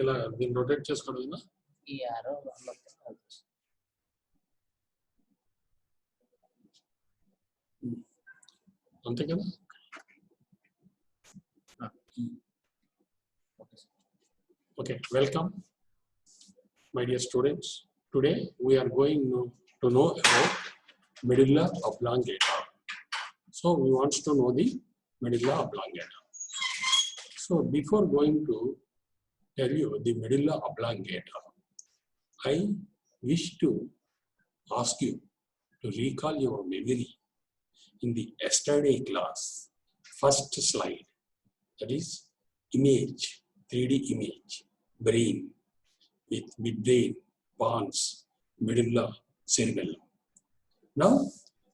ఇలా దీన్ని రొటేట్ చేసుకోవడం ఈ arrow అంతే కదా. Okay, welcome, my dear students. Today we are going to know about medulla oblongata. So we want to know the medulla oblongata. So before going to tell you the medulla oblongata, I wish to ask you to recall your memory in the yesterday class, first slide, that is image, 3D image, brain with midbrain, pons, medulla, cerebellum. Now,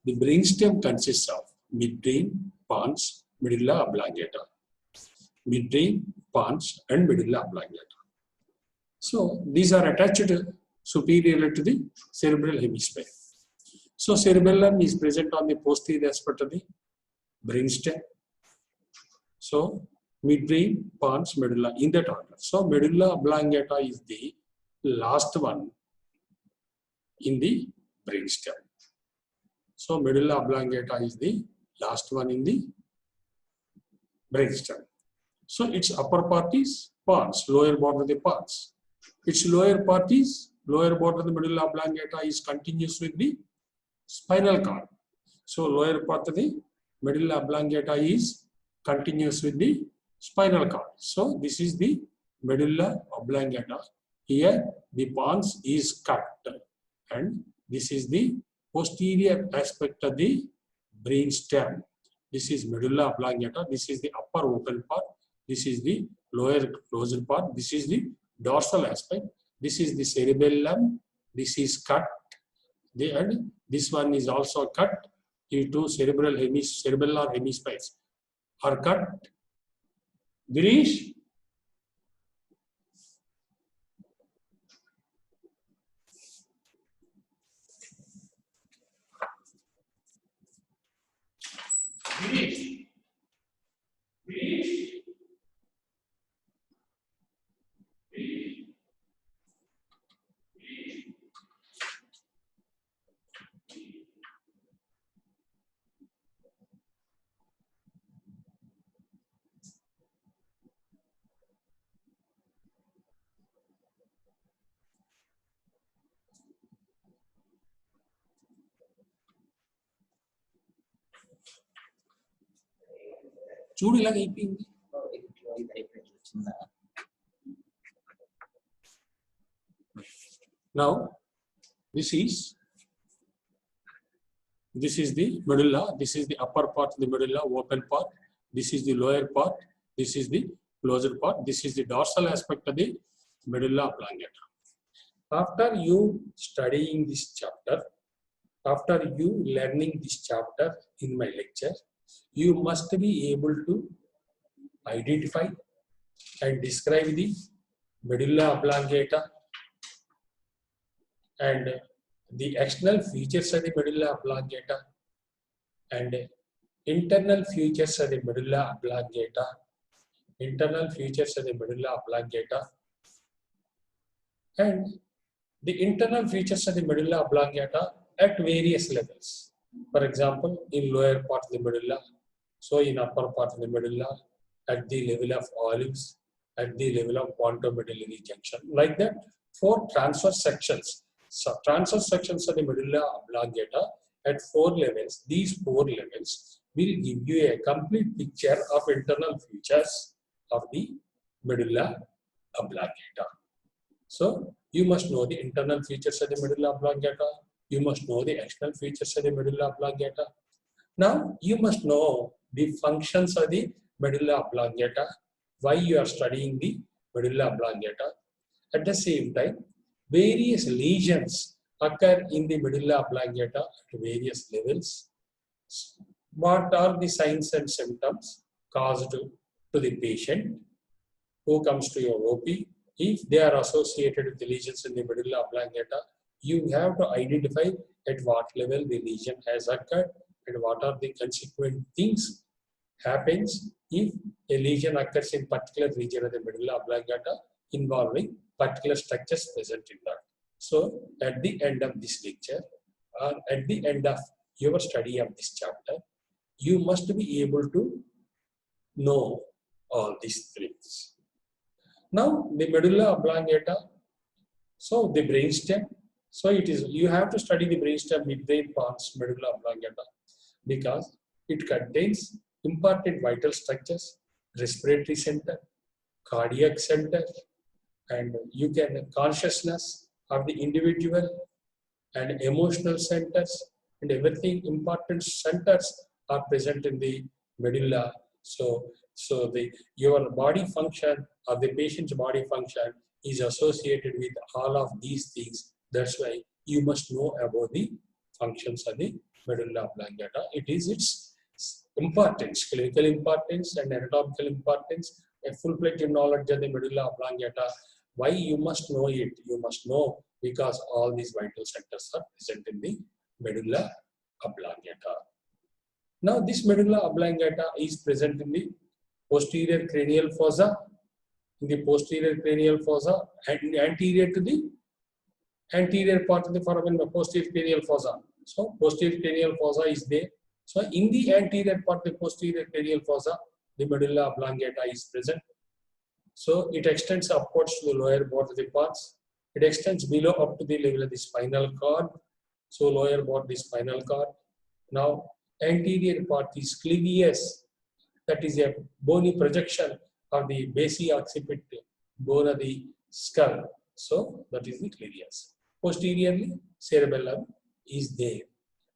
the brainstem consists of midbrain, pons, medulla oblongata. Midbrain, pons, and medulla oblongata. So, these are attached superiorly to the cerebral hemisphere. So, cerebellum is present on the posterior aspect of the brainstem. So, midbrain, pons, medulla, in that order. So, medulla oblongata is the last one in the brainstem. So, medulla oblongata is the last one in the brainstem. So, its upper part is pons, lower border of the pons. Its lower border of the medulla oblongata is continuous with the spinal cord. So, lower part of the medulla oblongata is continuous with the spinal cord. So, this is the medulla oblongata. Here, the pons is cut, and this is the posterior aspect of the brain stem. This is medulla oblongata. This is the upper open part. This is the lower closed part. This is the dorsal aspect. This is the cerebellum. This is cut. And this one is also cut. The two cerebellar hemispheres are cut. Girish? Girish? Girish? చూడు ఇలాగ అయిపోయింది. Now, this is the medulla. This is the upper part of the medulla, open part. This is the lower part. This is the closed part. This is the dorsal aspect of the medulla oblongata. After you studying this chapter, after you learning this chapter in my lecture, you must be able to identify and describe the medulla oblongata and the external features of the medulla oblongata and internal features of the medulla oblongata, and the internal features of the medulla oblongata at various levels. For example, in lower part of the medulla, so in upper part of the medulla, at the level of olives, at the level of pontomedullary junction, like that, 4 transverse sections. So transverse sections of the medulla oblongata at 4 levels. These 4 levels will give you a complete picture of internal features of the medulla oblongata. So you must know the internal features of the medulla oblongata. You must know the external features of the medulla oblongata. Now you must know the functions of the medulla oblongata, why you are studying the medulla oblongata. At the same time, various lesions occur in the medulla oblongata at various levels. What are the signs and symptoms caused to the patient who comes to your OP? If they are associated with the lesions in the medulla oblongata, you have to identify at what level the lesion has occurred and what are the consequent things happens if a lesion occurs in particular region of the medulla oblongata involving particular structures present in that. So at the end of this lecture, or at the end of your study of this chapter, you must be able to know all these things. Now the medulla oblongata, so the brainstem, so it is, you have to study the brainstem, midbrain pons, medulla oblongata, because it contains important vital structures, respiratory center, cardiac center, and you can consciousness of the individual and emotional centers, and everything important centers are present in the medulla. So your body function or the patient's body function is associated with all of these things. That's why you must know about the functions of the medulla oblongata. It is its importance, clinical importance and anatomical importance, a full-fledged knowledge of the medulla oblongata. Why you must know it? You must know because all these vital centers are present in the medulla oblongata. Now this medulla oblongata is present in the posterior cranial fossa, in the posterior cranial fossa and anterior to the anterior part of the foramen, posterior cranial fossa. So posterior cranial fossa is there. So in the anterior part of the posterior cranial fossa, the medulla oblongata is present. So it extends upwards to the lower part of the parts. It extends below up to the level of the spinal cord. So lower part of the spinal cord. Now anterior part is clevius. That is a bony projection of the basi-occiput bone of the skull. So that is the clevius. Posteriorly, cerebellum is there.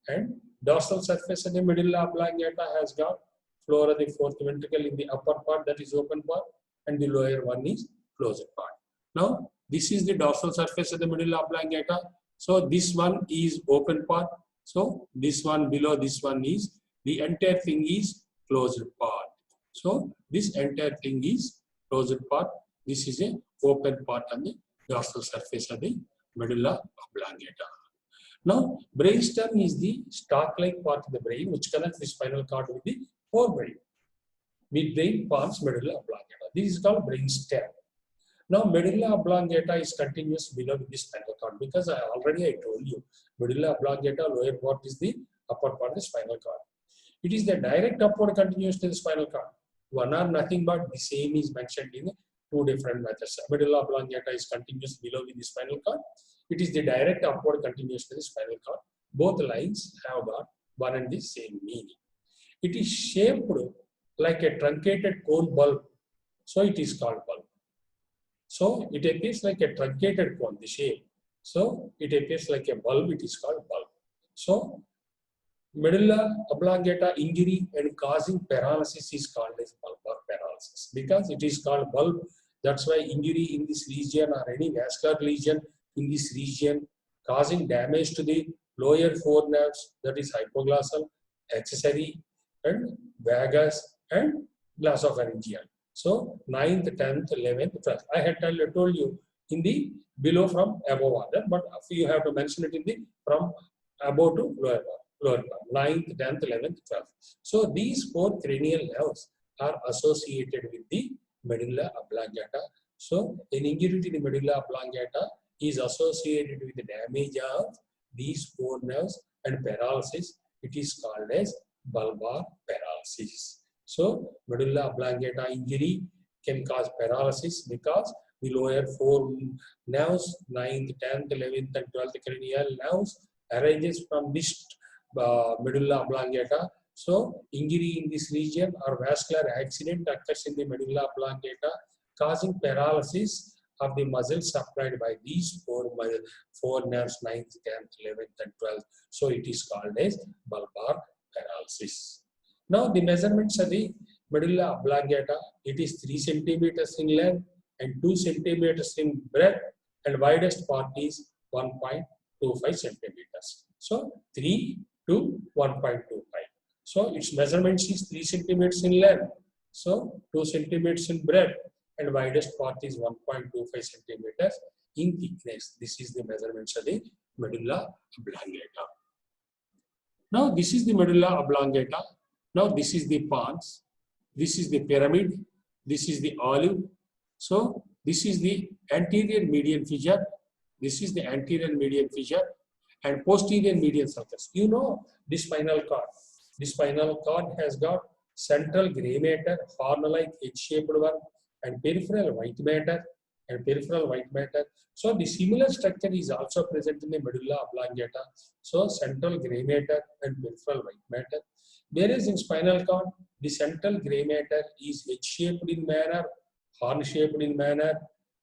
And dorsal surface of the medulla oblongata has got floor of the fourth ventricle in the upper part, that is open part, and the lower one is closed part. Now, this is the dorsal surface of the medulla oblongata. So this one is open part. So this one below this one is, the entire thing is closed part. So this entire thing is closed part. This is a open part on the dorsal surface of the medulla oblongata. Now, brainstem is the stalk-like part of the brain which connects the spinal cord with the forebrain. Midbrain pons, medulla oblongata. This is called brainstem. Now, medulla oblongata is continuous below the spinal cord because I told you, medulla oblongata lower part is the upper part of the spinal cord. It is the direct upward continuous to the spinal cord. One or nothing but the same is mentioned in two different methods. Medulla oblongata is continuous below with the spinal cord. It is the direct upward continuous to the spinal cord. Both lines have got one and the same meaning. It is shaped like a truncated cone bulb. So it is called bulb. So it appears like a truncated cone, the shape. So it appears like a bulb, it is called bulb. So medulla oblongata injury and causing paralysis is called as bulbar paralysis. Because it is called bulb, that's why injury in this region or any vascular lesion in this region causing damage to the lower four nerves, that is hypoglossal, accessory, and vagus, and glossopharyngeal. So 9th, 10th, 11th, 12th. I had told you in the below from above order, but you have to mention it in the from above to lower part. 9th, 10th, 11th, 12th. So these four cranial nerves are associated with the medulla oblongata. So an injury to the medulla oblongata is associated with the damage of these four nerves and paralysis. It is called as bulbar paralysis. So medulla oblongata injury can cause paralysis because the lower four nerves, 9th, 10th, 11th and 12th cranial nerves arises from this medulla oblongata. So injury in this region or vascular accident occurs in the medulla oblongata, causing paralysis of the muscles supplied by these four nerves, 9th, 10th, 11th and 12th. So it is called as bulbar paralysis. Now the measurements of the medulla oblongata, it is 3 centimeters in length and 2 centimeters in breadth, and widest part is 1.25 centimeters. So 3 to 1.25. So its measurements is 3 centimeters in length. So 2 centimeters in breadth, and widest part is 1.25 centimeters in thickness. This is the measurements of the medulla oblongata. Now this is the medulla oblongata. Now this is the pons. This is the pyramid. This is the olive. So This is the anterior median fissure. This is the anterior median fissure and posterior median sulcus. You know the spinal cord. The spinal cord has got central gray matter, horn-like H-shaped one, and peripheral white matter So the similar structure is also present in the medulla oblongata. So central gray matter and peripheral white matter. Whereas in spinal cord, the central gray matter is H-shaped in manner, horn-shaped in manner.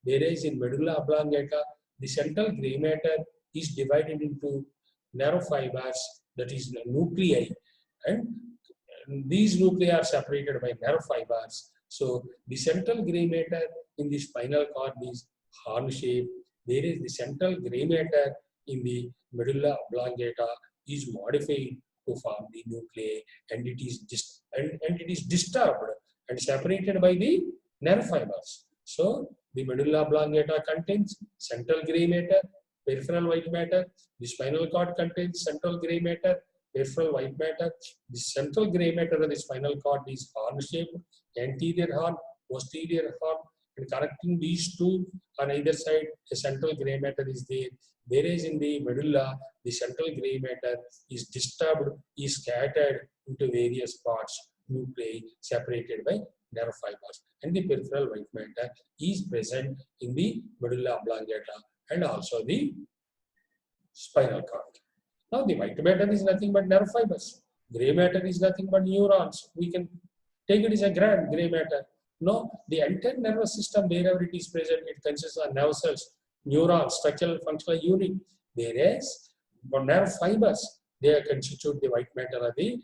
Whereas in medulla oblongata, the central gray matter is divided into narrow fibers, that is nuclei, and these nuclei are separated by nerve fibers. So the central gray matter in the spinal cord is horn shaped, whereas the central gray matter in the medulla oblongata is modified to form the nuclei, and it is disturbed and separated by the nerve fibers. So the medulla oblongata contains central gray matter, peripheral white matter. The spinal cord contains central gray matter, peripheral white matter. The central gray matter of the spinal cord is horn-shaped, anterior horn, posterior horn, and connecting these two on either side, a central gray matter is there. Whereas in the medulla, the central gray matter is disturbed, is scattered into various parts, nuclei separated by nerve fibers. And the peripheral white matter is present in the medulla oblongata and also the spinal cord. Now the white matter is nothing but nerve fibers. Gray matter is nothing but neurons. We can take it as a grand gray matter. No, the entire nervous system, wherever it is present, it consists of nerve cells, neurons, structural functional unit. Whereas for nerve fibers, they constitute the white matter of the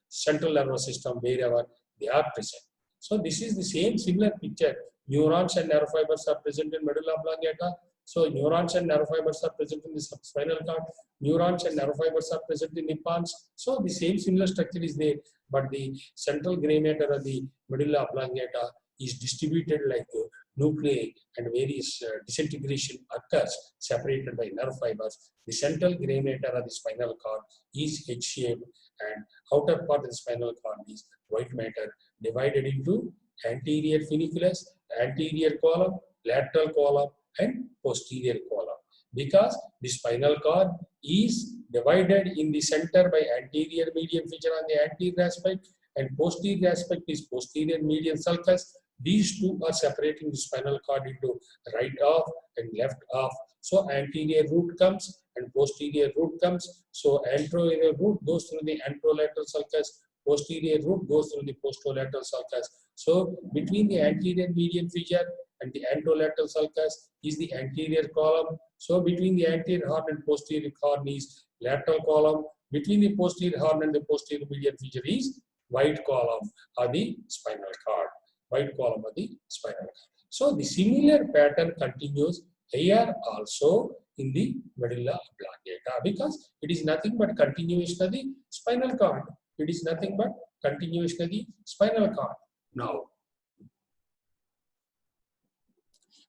central nervous system, wherever they are present. So this is the same similar picture. Neurons and nerve fibers are present in medulla oblongata. So neurons and nerve fibers are present in the spinal cord. Neurons and nerve fibers are present in the pons. So the same similar structure is there, but the central gray matter of the medulla oblongata is distributed like nuclei, and various disintegration occurs separated by nerve fibers. The central gray matter of the spinal cord is H-shaped, and outer part of the spinal cord is white matter, divided into anterior funiculus, anterior column, lateral column, and posterior column. Because the spinal cord is divided in the center by anterior median fissure on the anterior aspect, and posterior aspect is posterior median sulcus. These two are separating the spinal cord into right half and left half. So anterior root comes and posterior root comes. So anterior root goes through the anterolateral sulcus, posterior root goes through the posterolateral sulcus. So between the anterior median fissure and the anterolateral sulcus is the anterior column. So between the anterior horn and posterior horn is lateral column. Between the posterior horn and the posterior median fissure is white column or the spinal cord. White column of the spinal cord. So the similar pattern continues here also in the medulla oblongata, because it is nothing but continuation of the spinal cord. It is nothing but continuation of the spinal cord. Now,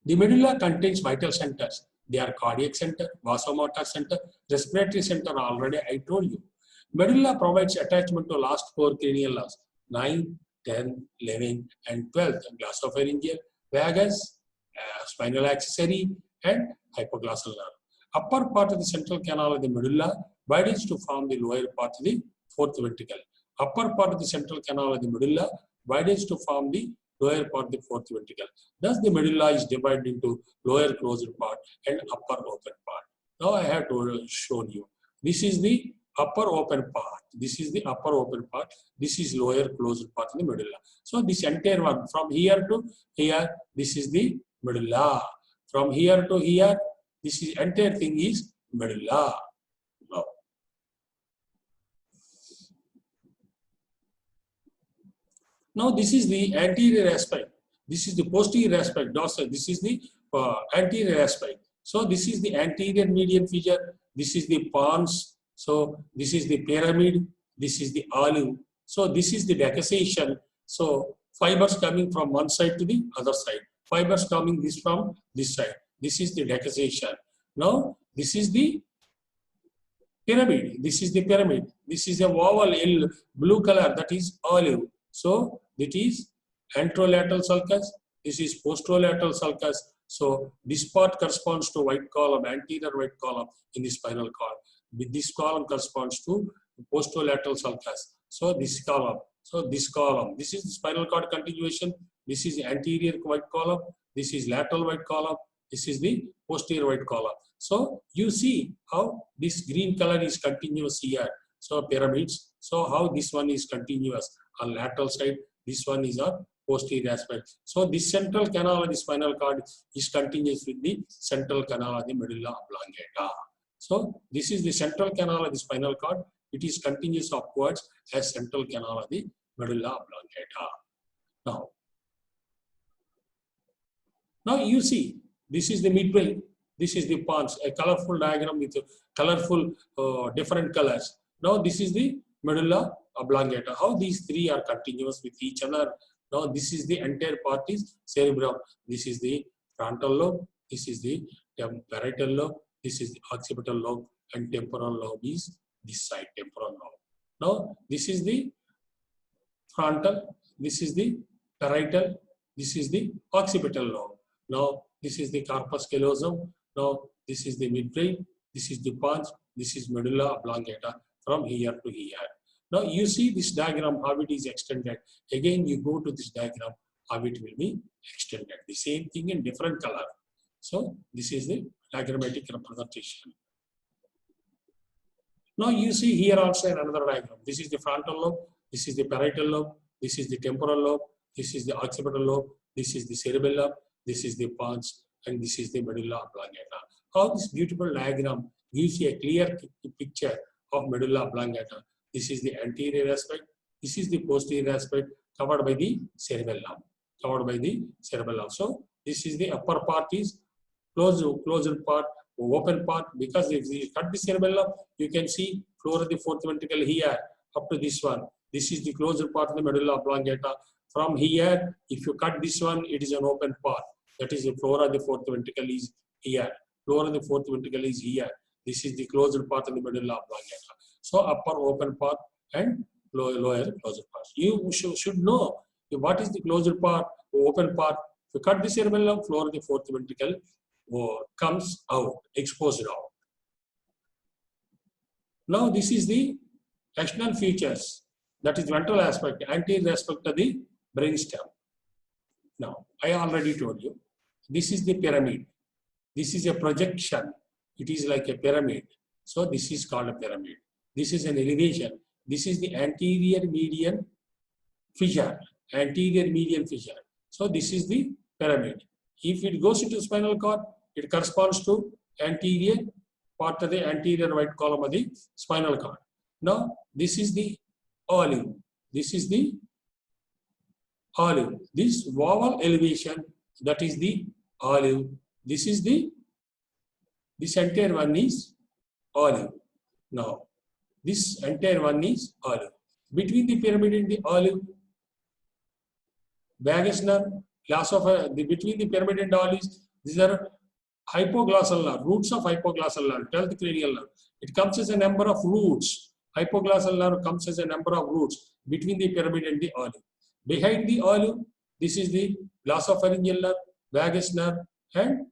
the medulla contains vital centers. They are cardiac center, vasomotor center, respiratory center. Already I told you. Medulla provides attachment to last four cranial nerves: 9, 10, 11, and 12. Glossopharyngeal, vagus, spinal accessory, and hypoglossal nerve. Upper part of the central canal of the medulla widens to form the lower part of the fourth ventricle. Upper part of the central canal of the medulla widens to form the lower part of the fourth ventricle. Thus, the medulla is divided into lower closed part and upper open part. Now, I have to show you. This is the upper open part. This is the upper open part. This is lower closed part of the medulla. So, this entire one from here to here, this is the medulla. From here to here, this is entire thing is medulla. Now, this is the anterior aspect. This is the posterior aspect. Dorsal. This is the anterior aspect. So, this is the anterior median fissure. This is the pons. So, this is the pyramid. This is the olive. So, this is the decussation. So, fibers coming from one side to the other side. Fibers coming this from this side. This is the decussation. Now, this is the pyramid. This is the pyramid. This is a oval blue color, that is olive. So, it is anterolateral sulcus, This is posterolateral sulcus. So this part corresponds to white column, anterior white column in the spinal cord. With this column corresponds to posterolateral sulcus. So this column. So this column. This is the spinal cord continuation. This is the anterior white column. This is lateral white column. This is the posterior white column. So you see how this green color is continuous here. So pyramids. So how this one is continuous on lateral side. This one is a posterior aspect. So this central canal of the spinal cord is continuous with the central canal of the medulla oblongata. So this is the central canal of the spinal cord. It is continuous upwards as central canal of the medulla oblongata. Now you see, this is the midbrain. This is the pons, a colorful diagram with colorful different colors. Now this is the medulla oblongata. How these three are continuous with each other. Now this is the entire part is cerebrum. This is the frontal lobe. This is the parietal lobe. This is the occipital lobe, and temporal lobe is this side, temporal lobe. Now this is the frontal. This is the parietal. This is the occipital lobe. Now this is the corpus callosum. Now this is the midbrain. This is the pons. This is medulla oblongata from here to here. Now you see this diagram, how it is extended. Again, you go to this diagram, how it will be extended. The same thing in different color. So this is the diagrammatic representation. Now you see here also another diagram. This is the frontal lobe. This is the parietal lobe. This is the temporal lobe. This is the occipital lobe. This is the cerebellum. This is the pons, and this is the medulla oblongata. How this beautiful diagram gives you a clear picture of medulla oblongata. This is the anterior aspect. This is the posterior aspect covered by the cerebellum. So this is the upper part is closed part, open part, because if you cut the cerebellum, you can see floor of the fourth ventricle here up to this one. This is the closed part of the medulla oblongata. From here, if you cut this one, it is an open part. That is the floor of the fourth ventricle is here. Floor of the fourth ventricle is here. This is the closed part of the medulla oblongata. So upper open part and lower closed part. You should know what is the closed part, open part. If you cut the cerebellum, floor of the fourth ventricle comes out, exposed out. Now this is the external features. That is ventral aspect, anterior aspect of the brainstem. Now I already told you. This is the pyramid. This is a projection. It is like a pyramid. So this is called a pyramid. This is an elevation. This is the anterior median fissure. Anterior median fissure. So this is the pyramid. If it goes into spinal cord, it corresponds to anterior part of the anterior right column of the spinal cord. Now this is the olive. This is the olive. This vowel elevation, that is the olive. This is the, this entire one is olive. Now this entire one is olive. Between the pyramid and the olive, vagus nerve, between the pyramid and olive, these are hypoglossal nerve, roots of hypoglossal nerve, 12th cranial nerve. It comes as a number of roots. Hypoglossal nerve comes as a number of roots between the pyramid and the olive. Behind the olive, this is the glossopharyngeal nerve, vagus nerve, and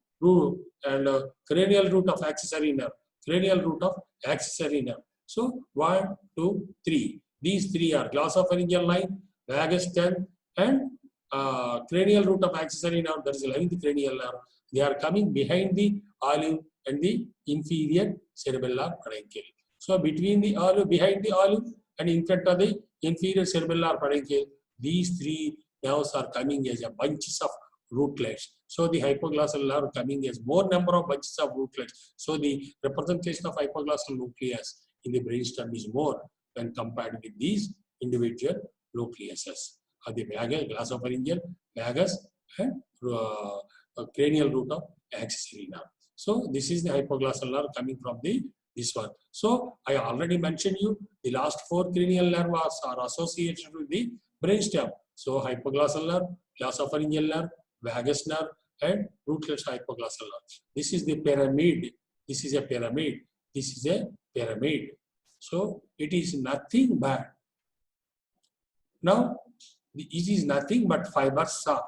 cranial root of accessory nerve. Cranial root of accessory nerve. So 1, 2, 3. These three are glossopharyngeal line, vagus nerve, and cranial root of accessory nerve. That is 11th cranial nerve. They are coming behind the olive and the inferior cerebellar peduncle. So between the olive, behind the olive, and in front of the inferior cerebellar peduncle, these three nerves are coming as a bunches of rootlets. So the hypoglossal nerve coming as more number of bunches of rootlets. So the representation of hypoglossal nucleus in the brainstem is more when compared with these individual nucleuses. The vagus, glossopharyngeal, vagus, and cranial root of accessory nerve. So this is the hypoglossal nerve coming from this one. So I already mentioned you the last 4 cranial nerves are associated with the brainstem. So hypoglossal nerve, glossopharyngeal nerve, vagus nerve, and rootlets hypoglossal nerve. This is the pyramid. This is a pyramid. This is a pyramid. So it is nothing but, now it is nothing but fibers of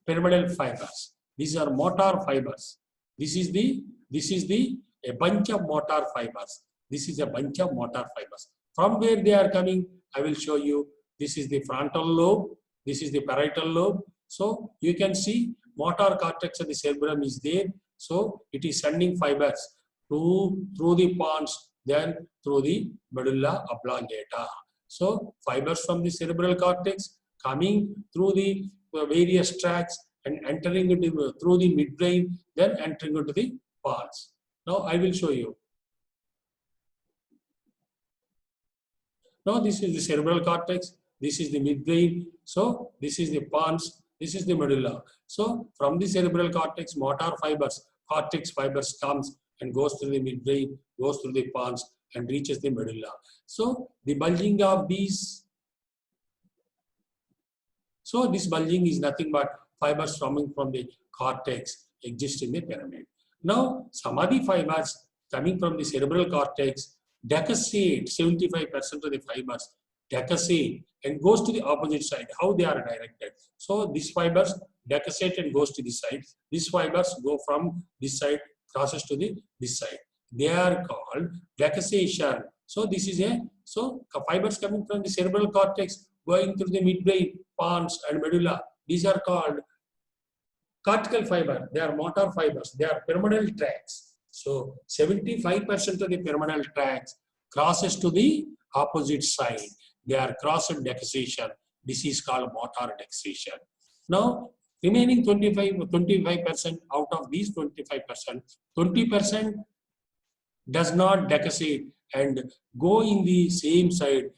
pyramidal fibers. These are motor fibers. This is a bunch of motor fibers. This is a bunch of motor fibers. From where they are coming, I will show you. This is the frontal lobe. This is the parietal lobe. So you can see motor cortex of the cerebrum is there. So it is sending fibers through the pons, then through the medulla oblongata. So fibers from the cerebral cortex coming through the various tracts and entering into through the midbrain, then entering into the pons. Now I will show you. Now this is the cerebral cortex, this is the midbrain, so this is the pons, this is the medulla. So from the cerebral cortex, motor fibers, cortex fibers comes and goes through the midbrain, goes through the pons and reaches the medulla. So the bulging of these, so this bulging is nothing but fibers coming from the cortex exist in the pyramid. Now samadhi fibers coming from the cerebral cortex decussate, 75% of the fibers decussate and goes to the opposite side. How they are directed? So these fibers decussate and goes to this side. These fibers go from this side, crosses to this side. They are called decussation. So this is fibers coming from the cerebral cortex going through the midbrain, pons and medulla. These are called cortical fiber. They are motor fibers. They are pyramidal tracts. So 75% of the pyramidal tracts crosses to the opposite side. They are crossed decussation. This is called motor decussation. Now remaining 25% out of these 25%, 20% does not decussate and go in the same side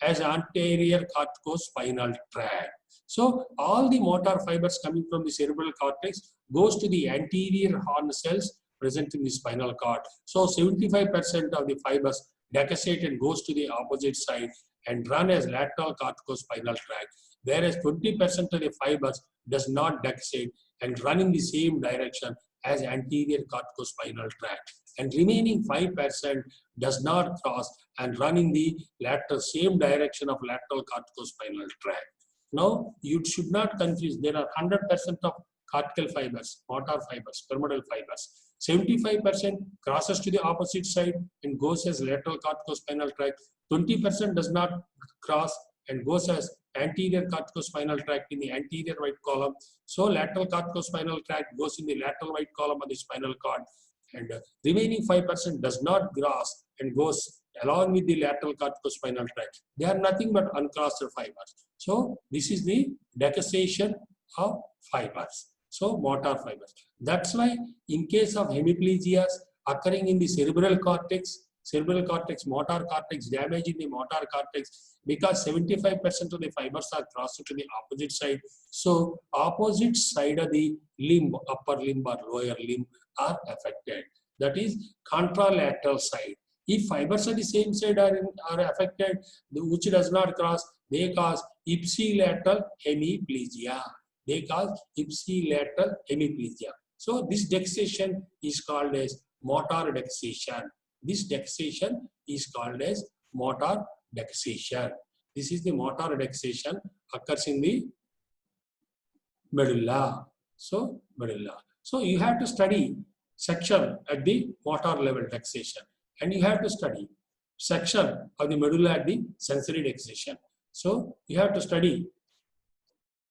as anterior corticospinal tract. So all the motor fibers coming from the cerebral cortex goes to the anterior horn cells present in the spinal cord. So 75% of the fibers decussate and goes to the opposite side and run as lateral corticospinal tract, whereas 20% of the fibers does not decussate and run in the same direction as anterior corticospinal tract. And remaining 5% does not cross and run in the same direction of lateral corticospinal tract. Now, you should not confuse. There are 100% of cortical fibers, motor fibers, pyramidal fibers. 75% crosses to the opposite side and goes as lateral corticospinal tract. 20% does not cross and goes as anterior corticospinal tract in the anterior right column. So lateral corticospinal tract goes in the lateral right column of the spinal cord. And remaining 5% does not cross and goes along with the lateral corticospinal tract. They are nothing but uncrossed fibers. So this is the decussation of fibers. So motor fibers. That's why in case of hemiplegias occurring in the cerebral cortex, motor cortex, damage in the motor cortex, because 75% of the fibers are crossed to the opposite side. So opposite side of the limb, upper limb or lower limb are affected. That is contralateral side. If fibers on the same side are affected, which does not cross, they cause ipsilateral hemiplegia. So this decussation is called as motor decussation. This decussation is called as motor decussation. This is the motor decussation occurs in the medulla. So medulla. So you have to study section at the motor level decussation, and you have to study section of the medulla at the sensory decussation. So you have to study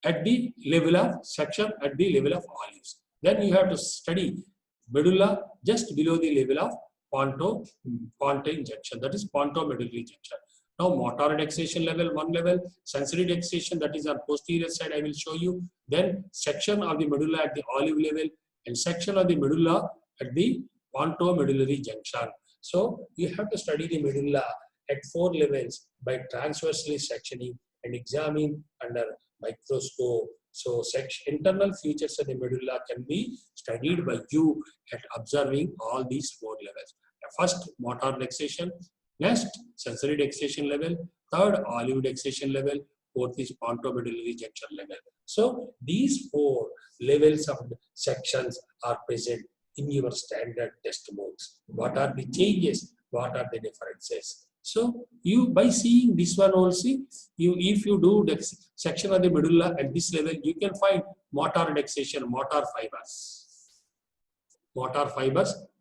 at the level of section at the level of olives. Then you have to study medulla just below the level of pontine junction, that is pontomedullary junction. Now motor decussation level, one level, sensory decussation, that is on posterior side, I will show you. Then section of the medulla at the olive level and section of the medulla at the pontomedullary junction. So you have to study the medulla at 4 levels by transversely sectioning and examine under microscope. So internal features of the medulla can be studied by you at observing all these 4 levels. First, motor decussation. Next, sensory decussation level. Third, olive decussation level. Fourth is pontomedullary junction level. So these 4 levels of sections are present in your standard test books. What are the changes? What are the differences? So you, by seeing this one also, if you do the section of the medulla at this level, you can find motor indexation, motor fibers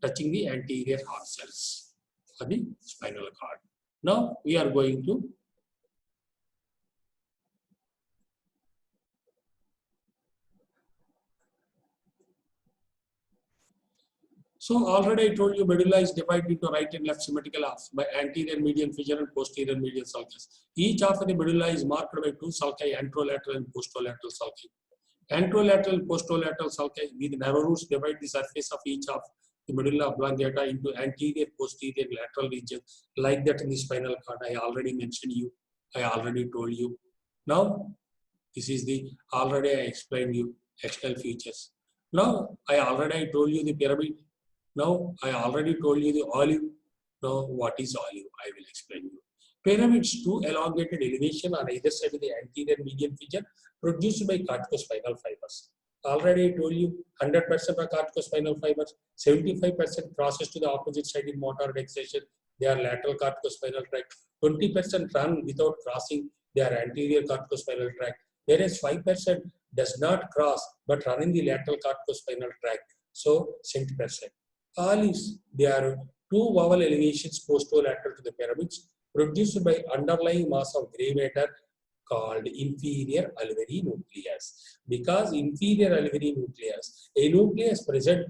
touching the anterior heart cells of the spinal cord. Now we are going to already I told you medulla is divided into right and left symmetrical halves by anterior median fissure and posterior median sulcus. Each half of the medulla is marked by two sulci, anterolateral and posterolateral sulci. Anterolateral and posterolateral sulci with narrow roots divide the surface of each half the medulla oblongata into anterior, posterior, lateral regions, like that in the spinal cord. I already mentioned you. I already told you. Now, this is the already I explained you external features. Now, I already told you the pyramid. Now, I already told you the olive. Now, what is olive? I will explain you. Pyramids, two elongated elevation on either side of the anterior median fissure produced by corticospinal fibers. Already I told you 100% are corticospinal fibers, 75% crosses to the opposite side in motor indexation. They are lateral corticospinal tract. 20% run without crossing. They are anterior corticospinal tract. Whereas 5% does not cross but run in the lateral corticospinal tract. So 70%. Olives, they are two vowel elevations posterolateral to the pyramids produced by underlying mass of gray matter called inferior alveolar nucleus. Because inferior alveolar nucleus, a nucleus present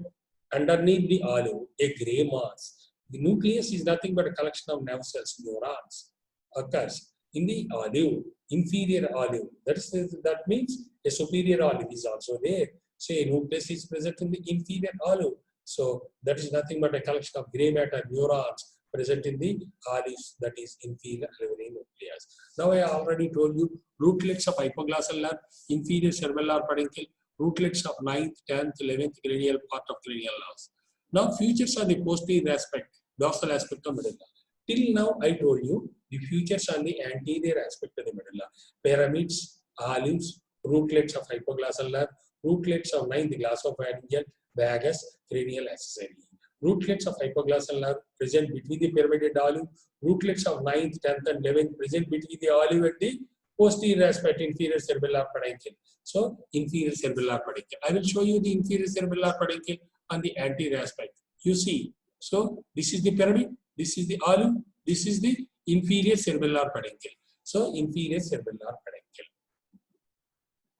underneath the olive, a gray mass. The nucleus is nothing but a collection of nerve cells, neurons, occurs in the olive, inferior olive. That means a superior olive is also there. So a nucleus is present in the inferior olive. So that is nothing but a collection of gray matter, neurons present in the olives, that is inferior alveolar nucleus. Now I already told you rootlets of hypoglossal nerve, inferior cerebellar peduncle, rootlets of 9th, 10th, 11th cranial part of cranial nerves. Now features are the posterior aspect, dorsal aspect of medulla. Till now I told you the features are the anterior aspect of the medulla. Pyramids, olives, rootlets of hypoglossal nerve, rootlets of 9th glossopharyngeal, vagus, cranial accessory. Rootlets of hypoglossal nerve present between the pyramid and olive. Rootlets of 9th, 10th and 11th present between the olive and the posterior aspect, inferior cerebellar peduncle. So, inferior cerebellar peduncle. I will show you the inferior cerebellar peduncle on the anterior aspect. You see. So, this is the pyramid, this is the olive, this is the inferior cerebellar peduncle. So, inferior cerebellar peduncle.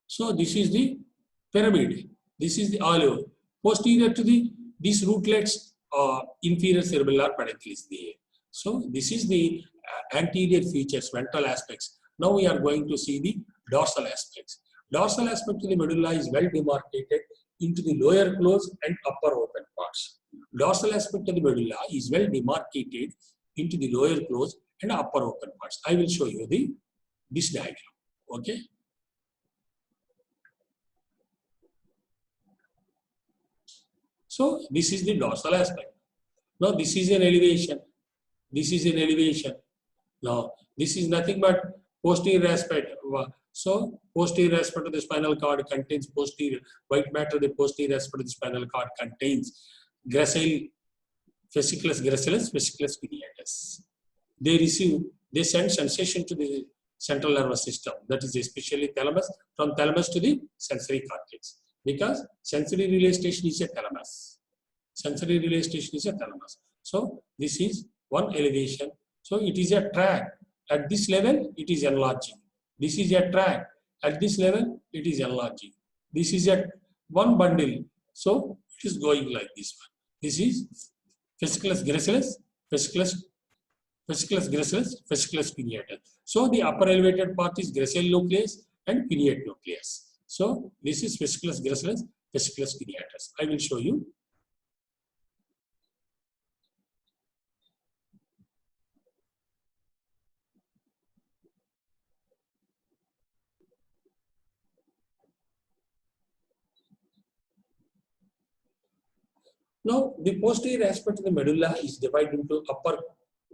So, this is the pyramid, this is the olive. Posterior to these rootlets, inferior cerebellar peduncle is there. So this is the anterior features, ventral aspects. Now we are going to see the dorsal aspects. Dorsal aspect of the medulla is well demarcated into the lower closed and upper open parts. Dorsal aspect of the medulla is well demarcated into the lower closed and upper open parts. I will show you this diagram. Okay. So this is the dorsal aspect. Now this is an elevation. This is an elevation. Now this is nothing but posterior aspect. So posterior aspect of the spinal cord contains posterior white matter. The posterior aspect of the spinal cord contains gracile, fasciculus gracilis, fasciculus pineatus. They send sensation to the central nervous system. That is especially thalamus. From thalamus to the sensory cortex. Because sensory relay station is a thalamus. Sensory relay station is a thalamus. So this is one elevation. So it is a tract. At this level, it is enlarging. This is a tract. At this level, it is enlarging. This is a one bundle. So it is going like this one. This is fasciculus gracilis, fasciculus gracilis, fasciculus pineatus. So the upper elevated part is gracile nucleus and pineate nucleus. So this is fasciculus gracilis, fasciculus pineatus. I will show you. Now the posterior aspect of the medulla is divided into upper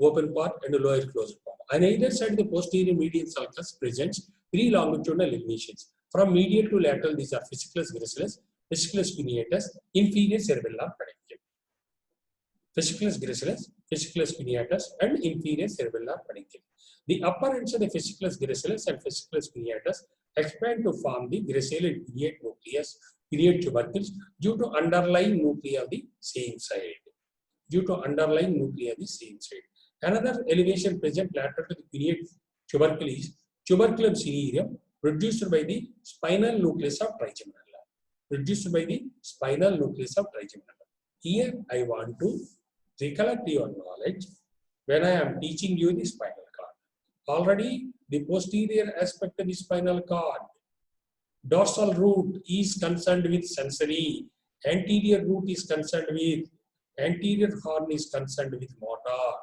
open part and a lower closed part. On either side, the posterior median sulcus presents three longitudinal elevations. From medial to lateral, these are fasciculus gracilis, fasciculus pineatus, inferior cerebellar peduncle. fasciculus gracilis, fasciculus cuneatus, and inferior cerebellar peduncle. The upper ends of the fasciculus gracilis and fasciculus cuneatus expand to form the gracile and pineate nucleus, pineate tubercles due to underlying nuclei of the same side. Another elevation present lateral to the pineate tubercle is tuberculum cinereum, produced by the spinal nucleus of trigeminal. Here I want to recollect your knowledge when I am teaching you the spinal cord. Already the posterior aspect of the spinal cord, dorsal root is concerned with sensory, anterior root is concerned with, anterior horn is concerned with motor,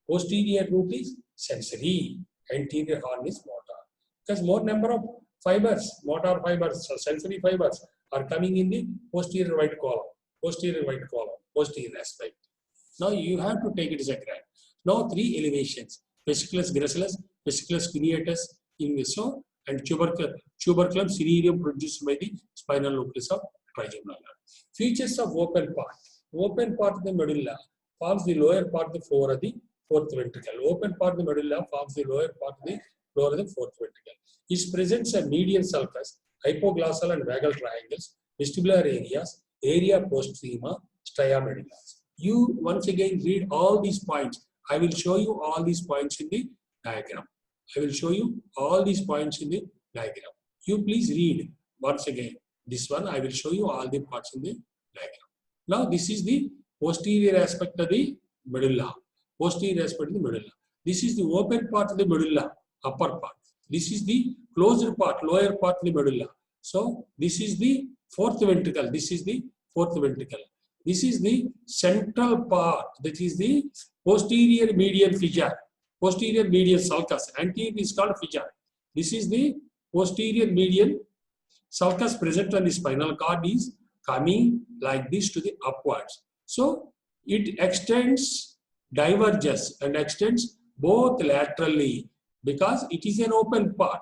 posterior root is sensory, anterior horn is motor. Because more number of fibers, motor fibers, sensory fibers are coming in the posterior white column, posterior aspect. Now you have to take it as a graph. Now three elevations: fasciculus gracilis, fasciculus cuneatus, inviso, and tuberculum cinereum produced by the spinal nucleus of trigeminal nerve. Features of open part. Open part of the medulla forms the lower part of the floor of the fourth ventricle. Open part of the medulla forms the lower part of the floor of the fourth ventricle. It presents a median sulcus, hypoglossal and vagal triangles, vestibular areas, area postrema, stria medulla. You once again read all these points. I will show you all these points in the diagram. You please read once again. This one I will show you all the parts in the diagram. Now this is the posterior aspect of the medulla. This is the open part of the medulla, upper part. This is the closed part, lower part of the medulla. So this is the fourth ventricle. This is the central part. That is the posterior median fissure, posterior median sulcus. Anterior is called fissure. This is the posterior median sulcus present on the spinal cord is coming like this to the upwards. So it extends, diverges and extends both laterally because it is an open part.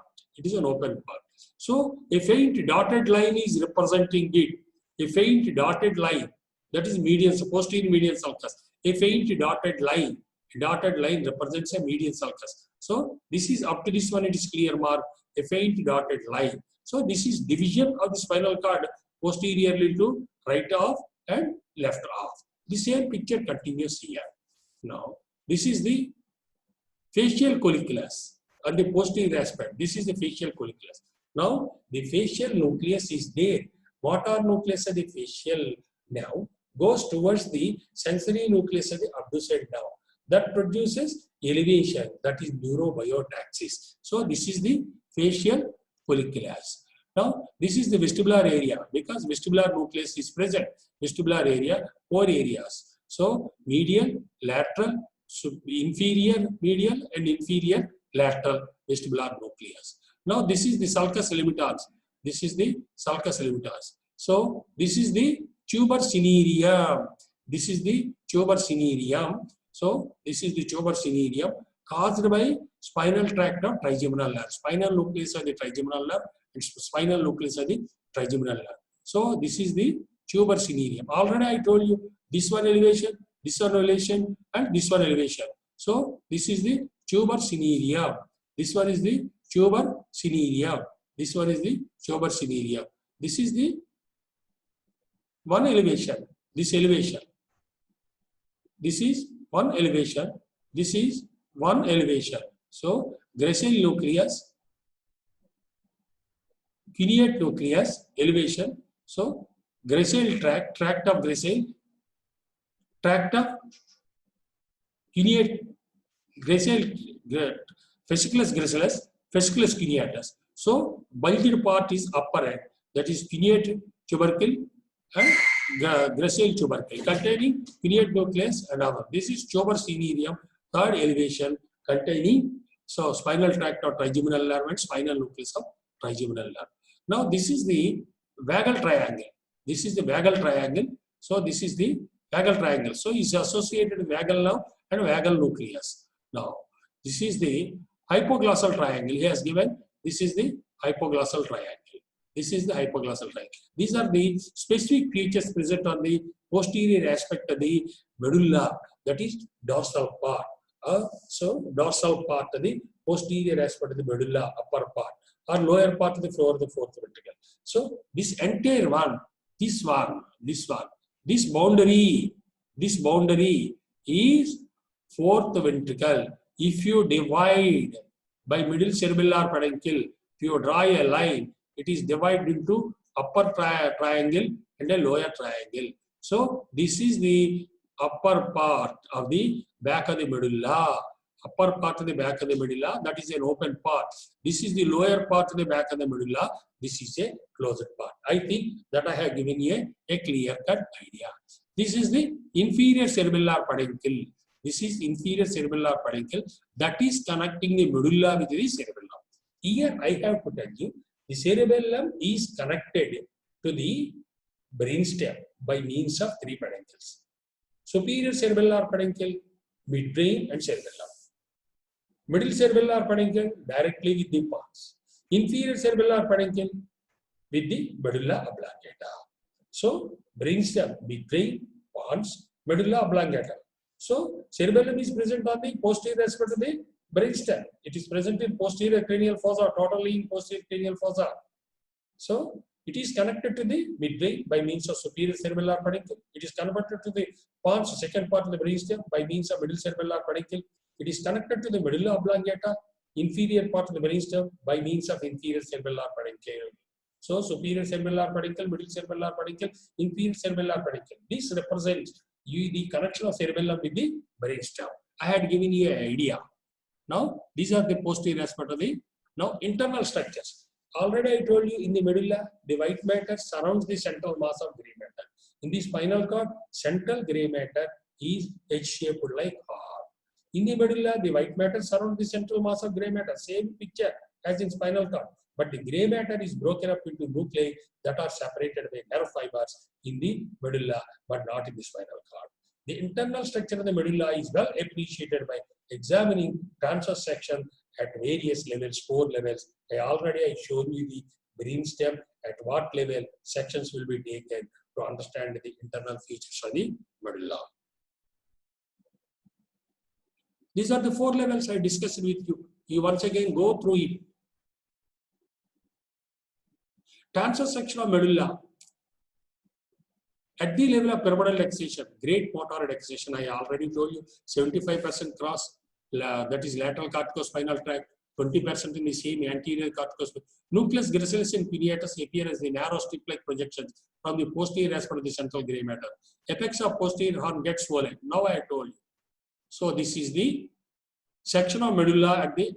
So a faint dotted line is representing it. A faint dotted line, that is median, posterior median sulcus. A faint dotted line represents a median sulcus. So this is up to this one, it is clear mark, a faint dotted line. So this is division of the spinal cord posteriorly to right off and left off. The same picture continues here. Now this is the facial colliculus on the posterior aspect. This is the facial colliculus. Now the facial nucleus is there. Motor nucleus of the facial nerve goes towards the sensory nucleus of the abducent nerve. That produces elevation, that is neurobiotaxis. So this is the facial colliculus. Now this is the vestibular area because vestibular nucleus is present. Vestibular area, 4 areas. So medial, lateral, inferior medial and inferior lateral vestibular nucleus. Now this is the sulcus limitans. So this is the tuber cinereum. So this is the tuber cinereum caused by spinal tract of trigeminal nerve. Spinal nucleus of the trigeminal nerve and spinal nucleus of the trigeminal nerve. So this is the tuber cinereum. Already I told you this one elevation, this one elevation and this one elevation. So this is the tuber cinereum. This one is the tuber cinereum. This one is the tuber cinereum. This is the one elevation. This elevation. This is one elevation. This is one elevation. So gracile nucleus, cuneate nucleus, elevation. So gracile tract of gracile, tract of cuneate, gracile, fasciculus gracilis, fasciculus cuneatus. So bulged part is upper end, that is cuneate tubercle and gracile tubercle containing cuneate nucleus and other. This is tuber cinereum, third elevation containing so spinal tract of trigeminal nerve and spinal nucleus of trigeminal nerve. Now this is the vagal triangle. This is the vagal triangle. So this is the vagal triangle. So it's associated with vagal nerve and vagal nucleus. Now this is the hypoglossal triangle. He has given this is the hypoglossal triangle. This is the hypoglossal triangle. These are the specific features present on the posterior aspect of the medulla, that is dorsal part. So dorsal part of the posterior aspect of the medulla, upper part, or lower part of the floor of the fourth ventricle. So this entire one, this boundary is fourth ventricle. If you divide by middle cerebellar peduncle, if you draw a line, it is divided into upper triangle and a lower triangle. So this is the upper part of the back of the medulla. Upper part of the back of the medulla, that is an open part. This is the lower part of the back of the medulla. This is a closed part. I think that I have given you a clear-cut idea. This is the inferior cerebellar peduncle. This is inferior cerebellar peduncle that is connecting the medulla with the cerebellum. Here I have to tell you, the cerebellum is connected to the brainstem by means of three peduncles. Superior cerebellar peduncle, midbrain and cerebellum. Middle cerebellar peduncle directly with the pons. Inferior cerebellar peduncle with the medulla oblongata. So brainstem, midbrain, pons, medulla oblongata. So cerebellum is present on the posterior aspect of the brainstem. It is present in posterior cranial fossa, totally in posterior cranial fossa. So it is connected to the midbrain by means of superior cerebellar peduncle. It is connected to the pons, second part of the brainstem, by means of middle cerebellar peduncle. It is connected to the medulla oblongata, inferior part of the brainstem, by means of inferior cerebellar peduncle. So superior cerebellar peduncle, middle cerebellar peduncle, inferior cerebellar peduncle. This represents the connection of cerebellum with the brainstem. I had given you an idea. Now these are the posterior aspect of the internal structures. Already I told you, in the medulla, the white matter surrounds the central mass of gray matter. In the spinal cord, central gray matter is H-shaped like heart. In the medulla, the white matter surrounds the central mass of gray matter. Same picture as in spinal cord. But the gray matter is broken up into nuclei that are separated by nerve fibers in the medulla, but not in the spinal cord. The internal structure of the medulla is well appreciated by examining transverse section at various levels, 4 levels. I shown you the brainstem, at what level sections will be taken to understand the internal features of the medulla. These are the 4 levels I discussed with you. You once again go through it. Transverse section of medulla. At the level of pyramidal excision, great motor excision, I already told you, 75% cross, that is lateral corticospinal tract, 20% in the same anterior corticospinal. Nucleus gracilis and pineatus appear as the narrow strip-like projections from the posterior aspect of the central gray matter. Apex of posterior horn gets swollen. Now I told you. So this is the section of medulla at the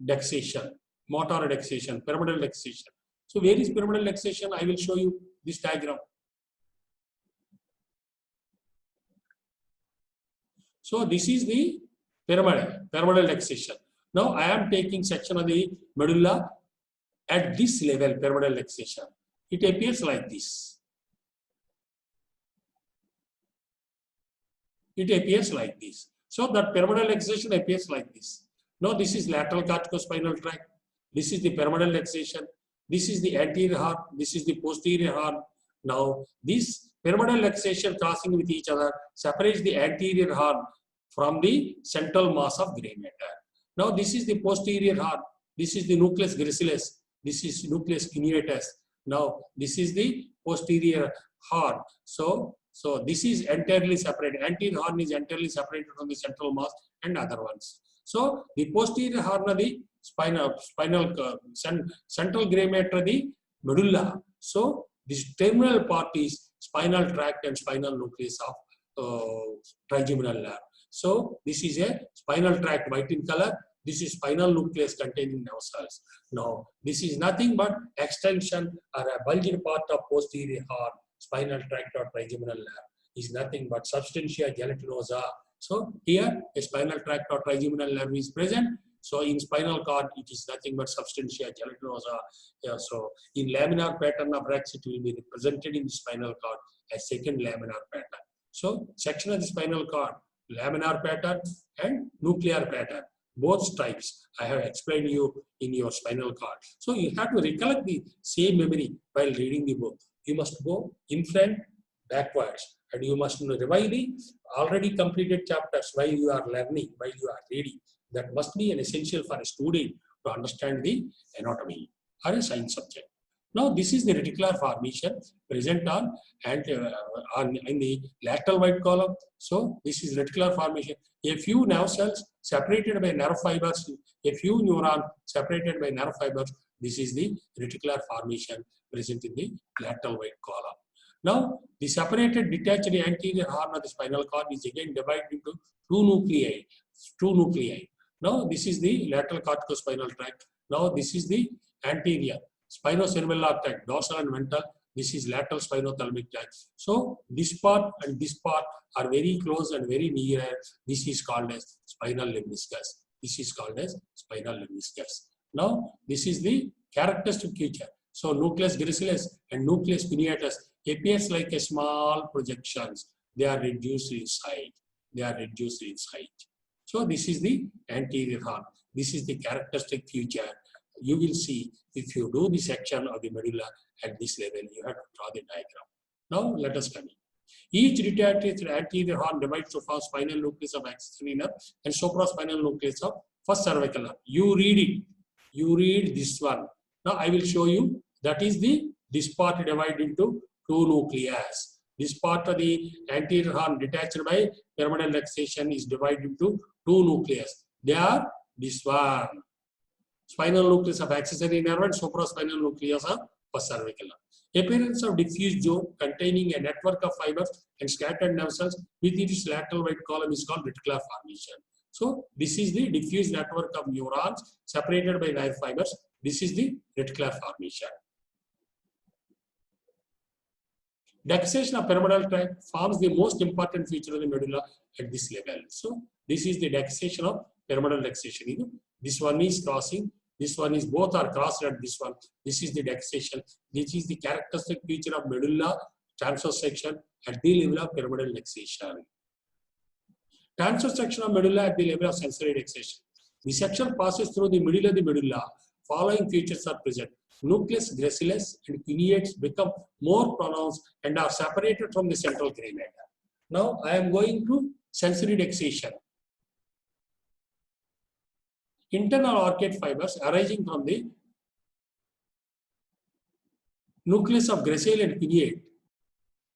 dexation, motor dexation, pyramidal dexation. So where is pyramidal dexation? I will show you this diagram. So this is the pyramidal dexation. Now I am taking section of the medulla at this level, pyramidal dexation. It appears like this. It appears like this. So that pyramidal dexation appears like this. Now this is lateral corticospinal tract. This is the pyramidal dexation. This is the anterior horn. This is the posterior horn. Now this pyramidal dexation crossing with each other separates the anterior horn from the central mass of gray matter. Now this is the posterior horn. This is the nucleus gracilis. This is nucleus cuneatus. Now this is the posterior horn. So this is entirely separated. Anterior horn is entirely separated from the central mass and other ones. So the posterior horn of the central gray matter, the medulla. So this terminal part is spinal tract and spinal nucleus of trigeminal nerve. So this is a spinal tract, white in color. This is spinal nucleus containing nerve cells. Now this is nothing but extension or a bulged part of posterior horn, spinal tract or trigeminal nerve is nothing but substantia gelatinosa. So here a spinal tract or trigeminal nerve is present. So in spinal cord it is nothing but substantia gelatinosa. Yeah, so in laminar pattern of Rex it will be represented in the spinal cord as second laminar pattern. So section of the spinal cord, laminar pattern and nuclear pattern. Both types I have explained you in your spinal cord. So you have to recollect the same memory while reading the book. You must go in front, backwards. And you must revise the already completed chapters while you are learning, while you are reading. That must be an essential for a student to understand the anatomy or a science subject. Now, this is the reticular formation present on and in the lateral white column. So, this is reticular formation. A few nerve cells separated by nerve fibers, a few neurons separated by nerve fibers. This is the reticular formation present in the lateral white column. Now, the separated detached anterior horn of the spinal cord is again divided into two nuclei. Now, this is the lateral corticospinal tract. Now, this is the anterior spinocerebellar tract, dorsal and ventral. This is lateral spinothalamic tract. So, this part and this part are very close and very near. This is called as spinal lemniscus. This is called as spinal lemniscus. Now, this is the characteristic feature. So, nucleus gracilis and nucleus pineatus appears like a small projections. They are reduced in size. So, this is the anterior horn. This is the characteristic feature. You will see if you do the section of the medulla at this level, you have to draw the diagram. Now, let us come in. Each detached anterior horn divides to form spinal nucleus of accessory nerve and supraspinal nucleus of first cervical nerve. You read it. You read this one. Now, I will show you. That is this part divided into two nucleus. This part of the anterior horn detached by pyramidal luxation is divided into two nucleus. They are this one. Spinal nucleus of accessory nerve and supraspinal nucleus of first cervical nerve. Appearance of diffuse zone containing a network of fibers and scattered nerve cells within its lateral white column is called reticular formation. So, this is the diffuse network of neurons separated by nerve fibers. This is the reticular formation. Decussation of pyramidal tract forms the most important feature of the medulla at this level. So, this is the decussation of pyramidal decussation. This one is crossing. This one is both are crossed at this one. This is the decussation. This is the characteristic feature of medulla transverse section at the level of pyramidal decussation. Transverse section of medulla at the level of sensory decussation. The section passes through the middle of the medulla. Following features are present. Nucleus gracilis and pineates become more pronounced and are separated from the central gray matter. Now, I am going to sensory decussation. Internal arcade fibers arising from the nucleus of gracile and pineate.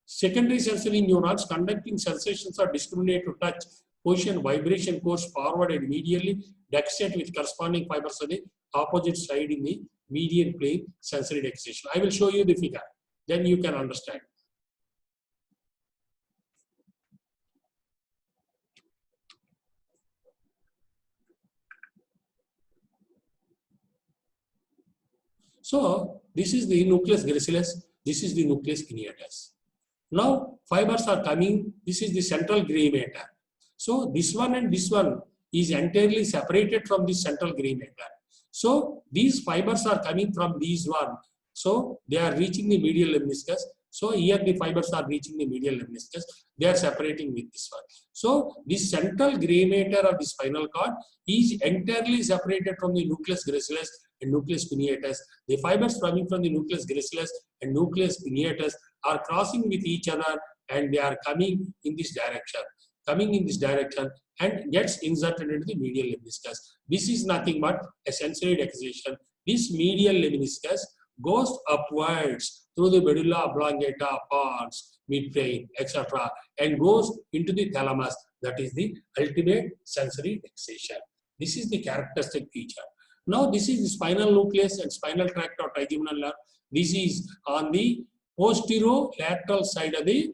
Secondary sensory neurons conducting sensations are discriminate to touch, position, vibration, course forward and medially decussate with corresponding fibers of the opposite side in the median plane sensory decussation. I will show you the figure, then you can understand. So, this is the nucleus gracilis, this is the nucleus pineatus. Now, fibers are coming, this is the central gray matter. So, this one and this one is entirely separated from the central gray matter. So, these fibers are coming from these one. So, they are reaching the medial lemniscus. So, here the fibers are reaching the medial lemniscus. They are separating with this one. So, this central gray matter of the spinal cord is entirely separated from the nucleus gracilis and nucleus pineatus. The fibers coming from the nucleus gracilis and nucleus pineatus are crossing with each other and they are coming in this direction. And gets inserted into the medial lemniscus. This is nothing but a sensory decussation. This medial lemniscus goes upwards through the medulla oblongata, pons, midbrain, etc. and goes into the thalamus. That is the ultimate sensory decussation. This is the characteristic feature. Now, this is the spinal nucleus and spinal tract or trigeminal nerve. This is on the posterolateral side of the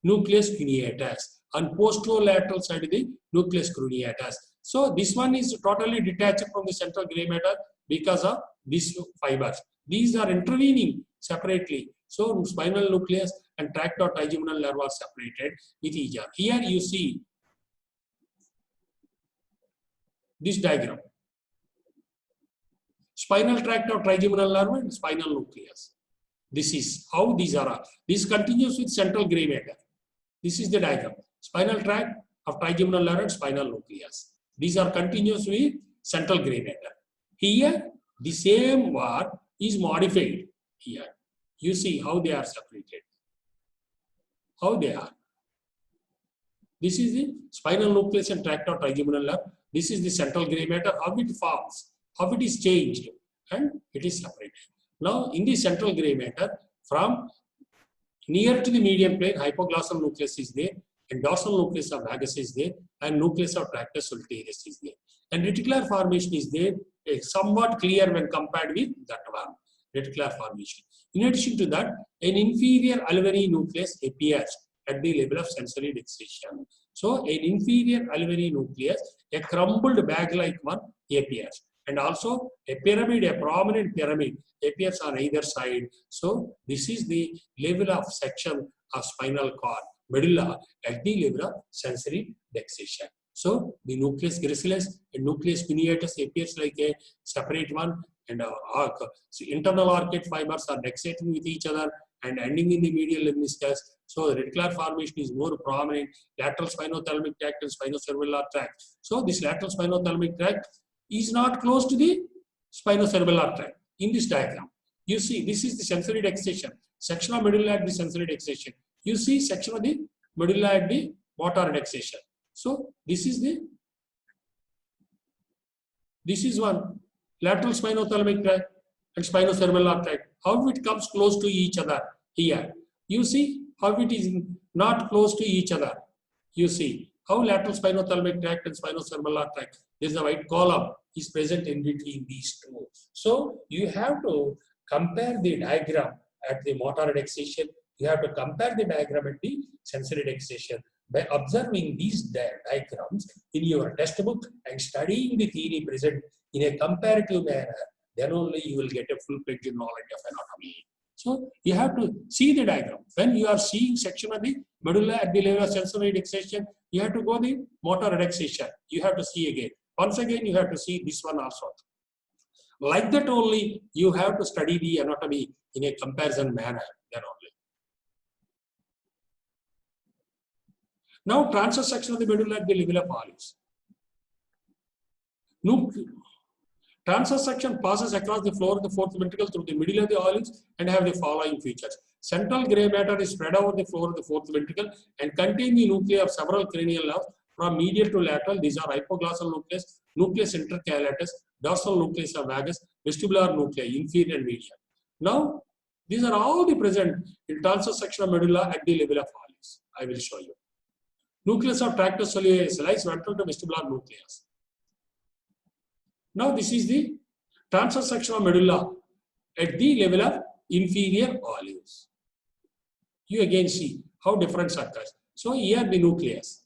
nucleus pineatus. On posterolateral side of the nucleus cruneatus. So, this one is totally detached from the central gray matter because of these fibers. These are intervening separately. So, spinal nucleus and tract or trigeminal nerve are separated with each other. Here you see this diagram. Spinal tract or trigeminal nerve and spinal nucleus. This is how these are. This continues with central gray matter. This is the diagram. Spinal tract of trigeminal nerve and spinal nucleus. These are continuous with central gray matter. Here, the same word is modified. Here, you see how they are separated. how they are. This is the spinal nucleus and tractor trigeminal nerve. This is the central gray matter, how it forms, how it is changed, and it is separated. Now, in the central gray matter, from near to the median plane, hypoglossal nucleus is there, and dorsal nucleus of vagus is there, and nucleus of tractus solitarius is there. And reticular formation is there, somewhat clear when compared with that one, reticular formation. In addition to that, an inferior alveolar nucleus appears at the level of sensory dextration. So, an inferior alveolar nucleus, a crumbled bag-like one appears. And also a pyramid, a prominent pyramid appears on either side. So, this is the level of section of spinal cord, medulla, at the level of sensory dextration. So, the nucleus gracilis and nucleus pineatus appears like a separate one, and so internal arcade fibers are dextrating with each other and ending in the medial lemniscus. So, the reticular formation is more prominent, lateral spinothalamic tract and spinocerebellar tract. So, this lateral spinothalamic tract is not close to the spinocerebellar tract in this diagram. You see, this is the sensory dextration, section of medulla at the sensory dextration. You see section of the medulla at the motor dextration. So, this is one lateral spinothalamic tract and spinocerebellar tract. How it comes close to each other here. You see how it is not close to each other. You see how lateral spinothalamic tract and spinocerebellar tract, there is a white column is present in between these two. So, you have to compare the diagram at the motor dextration. You have to compare the diagram at the sensory dextration. By observing these diagrams in your textbook and studying the theory present in a comparative manner, then only you will get a full-fledged knowledge of anatomy. So, you have to see the diagram. When you are seeing section of the medulla at the level of sensory dextration, you have to go the motor dextration. You have to see again. Once again, you have to see this one also. Like that only, you have to study the anatomy in a comparison manner, then only. Now, transverse section of the medulla at the level of olives. Transverse section passes across the floor of the fourth ventricle through the middle of the olives and have the following features. Central gray matter is spread over the floor of the fourth ventricle and contain the nuclei of several cranial nerves from medial to lateral. These are hypoglossal nucleus, nucleus intercalatus, dorsal nucleus of vagus, vestibular nuclei, inferior and medial. Now, these are all the present in transverse section of medulla at the level of olives. I will show you. Nucleus of tractus solitarius lies ventral to vestibular nucleus. Now, this is the transverse section of medulla at the level of inferior olives. You again see how difference occurs. So, here the nucleus,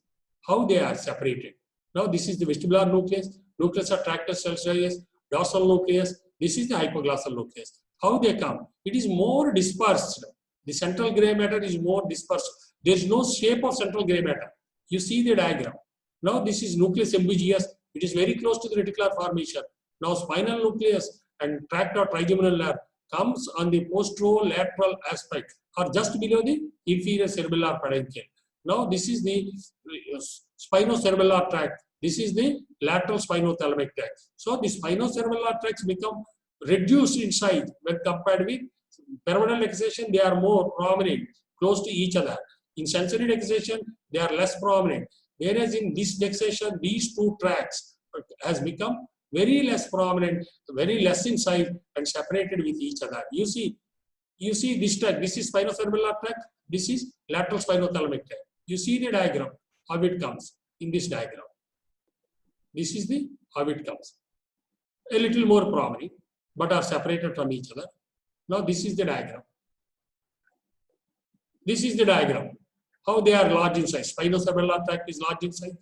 how they are separated. Now, this is the vestibular nucleus, nucleus of tractus solitarius, dorsal nucleus. This is the hypoglossal nucleus. How they come? It is more dispersed. The central gray matter is more dispersed. There is no shape of central gray matter. You see the diagram. Now, this is nucleus ambiguous. It is very close to the reticular formation. Now, spinal nucleus and tract or trigeminal nerve comes on the posterolateral aspect or just below the inferior cerebellar peduncle. Now, this is the spinocerebellar tract. This is the lateral spinothalamic tract. So, the spinocerebellar tracts become reduced in size when compared with pyramidal dextration. They are more prominent, close to each other. In sensory dextration, they are less prominent. Whereas in this dextration, these two tracts has become very less prominent, very less in size and separated with each other. You see this tract, this is spinocerebellar tract, this is lateral spinothalamic tract. You see the diagram, how it comes in this diagram. This is the how it comes. A little more prominent, but are separated from each other. Now this is the diagram. This is the diagram. How they are large in size. Spinocerebellar tract is large in size.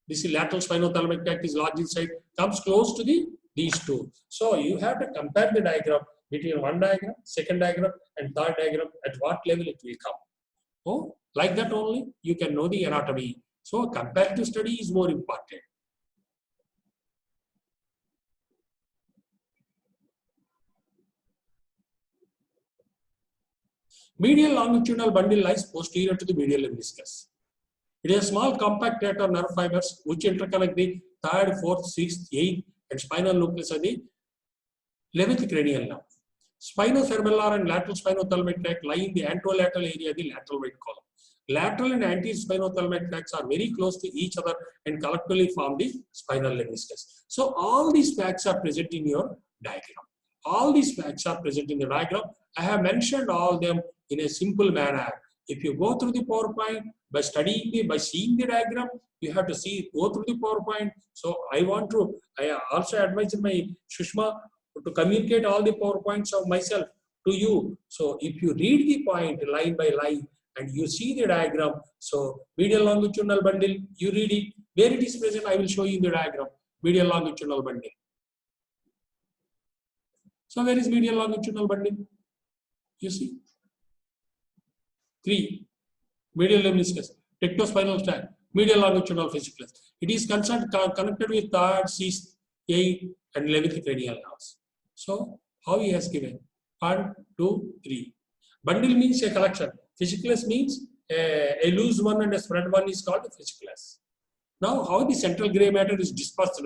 This is lateral spinothalamic tract is large in size. Comes close to these two. So you have to compare the diagram between one diagram, second diagram, and third diagram. At what level it will come. Oh, like that only you can know the anatomy. So comparative study is more important. Medial longitudinal bundle lies posterior to the medial lemniscus. It is a small compact net of nerve fibers which interconnect the third, fourth, sixth, eighth, and spinal nucleus of the 11th cranial nerve. Spinocerebellar and lateral spinothalamic tract lie in the anterolateral area of the lateral white column. Lateral and anterior spinothalamic tracts are very close to each other and collectively form the spinal lemniscus. So all these facts are present in your diagram. All these facts are present in the diagram. I have mentioned all them in a simple manner. If you go through the PowerPoint, by seeing the diagram, you have to go through the PowerPoint. So I also advise my Sushma to communicate all the PowerPoints of myself to you. So if you read the point line by line and you see the diagram, so medial longitudinal bundle, you read it. Where it is present, I will show you in the diagram. Medial longitudinal bundle. So where is medial longitudinal bundle? You see? 3. Medial lemniscus, tectospinal tract, medial longitudinal fasciculus. It is connected with 3rd, 6th, 8th, and 11th cranial nerves. So how he has given? 1, 2, 3. Bundle means a collection. Fasciculus means a loose one and a spread one is called fasciculus. Now how the central gray matter is dispersed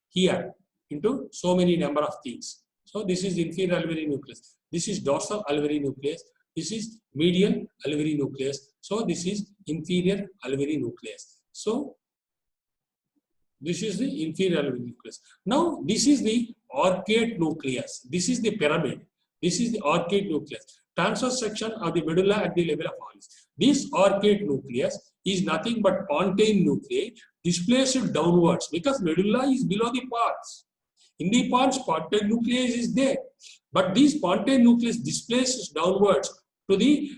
here into so many number of things. So this is inferior alveolar nucleus. This is dorsal alveolar nucleus. This is medial alveolar nucleus. So this is inferior alveolar nucleus. So this is the inferior alveolar nucleus. Now this is the arcade nucleus. This is the pyramid. This is the arcade nucleus. Transverse section of the medulla at the level of Halley's. This arcade nucleus is nothing but pontine nuclei displaced downwards because medulla is below the pons. In the pons, pontine nucleus is there, but this pontine nucleus displaces downwards to the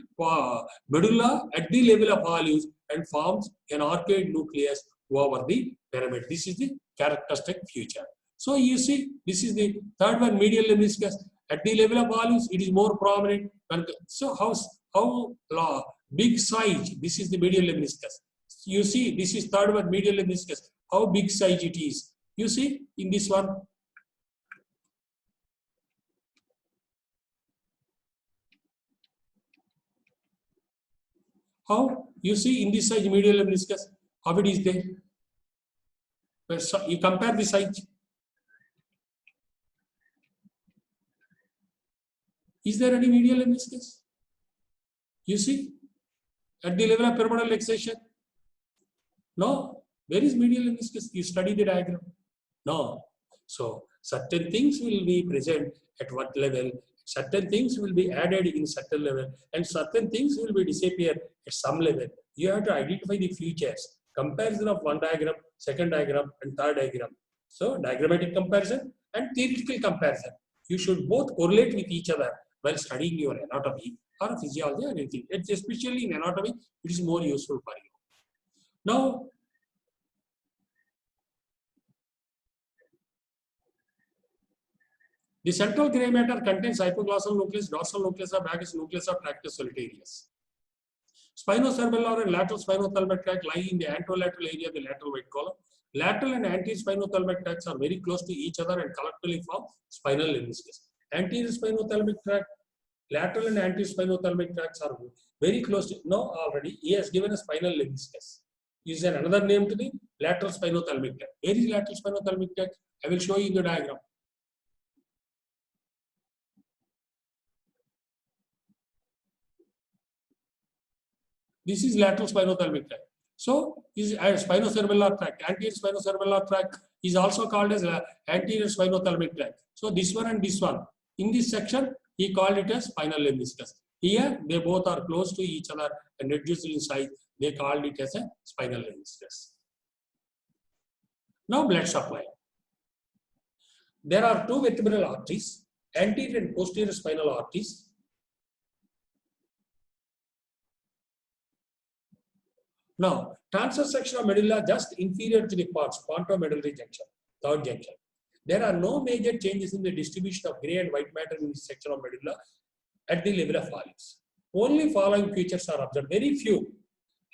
medulla at the level of Halley's and forms an arcade nucleus over the pyramid. This is the characteristic feature. So you see, this is the 3rd one, medial lemniscus. At the level of Halley's, it is more prominent. So how big size? This is the medial lemniscus. You see, this is 3rd one, medial lemniscus. How big size it is? You see in this one. How you see in this size medial lemniscus? How it is there? You compare the size. Is there any medial lemniscus? You see, at the level of pyramidal excision? No. Where is medial lemniscus? You study the diagram. No. So certain things will be present at what level, certain things will be added in certain level, and certain things will be disappear at some level. You have to identify the features. Comparison of one diagram, second diagram, and 3rd diagram. So diagrammatic comparison and theoretical comparison. You should both correlate with each other while studying your anatomy or physiology or anything. It's especially in anatomy, it is more useful for you. Now, the central gray matter contains hypoglossal nucleus, dorsal nucleus of vagus, nucleus of tractus solitarius. Spinocerebellar and lateral spinothalamic tract lie in the anterolateral area of the lateral white column. Lateral and anterior spinothalamic tracts are very close to each other and collectively form spinal lemniscus. Anterior spinothalamic tract, lateral and anterior spinothalamic tracts are very close to. Now already he has given a spinal lemniscus. Is there another name to the lateral spinothalamic tract? Where is lateral spinothalamic tract? I will show you in the diagram. This is lateral spinothalamic tract. So, is spinocerebellar tract. Anterior spinocerebellar tract is also called as anterior spinothalamic tract. So, this one and this one. In this section, he called it as spinal lemniscus. Here, they both are close to each other and reduced in size. They called it as a spinal lemniscus. Now, blood supply. There are 2 vertebral arteries, anterior and posterior spinal arteries. Now, transverse section of medulla just inferior to the pons, pontomedullary junction, 3rd junction. There are no major changes in the distribution of gray and white matter in this section of medulla at the level of Halley's. Only following features are observed, very few.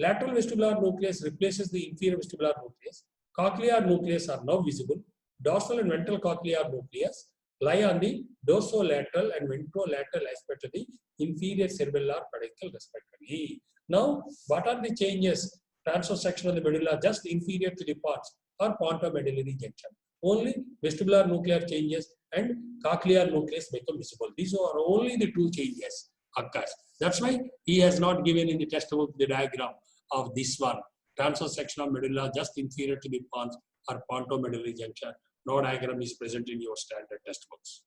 Lateral vestibular nucleus replaces the inferior vestibular nucleus. Cochlear nucleus are now visible. Dorsal and ventral cochlear nucleus lie on the dorsolateral and ventrolateral aspect of the inferior cerebellar peduncle respectively. Now, what are the changes? Transverse section of the medulla just inferior to the pons or pontomedullary junction. Only vestibular nuclear changes and cochlear nucleus become visible. These are only the 2 changes. occurs. That's why he has not given in the textbook the diagram of this one. Transverse section of medulla just inferior to the pons or pontomedullary junction. No diagram is present in your standard textbooks.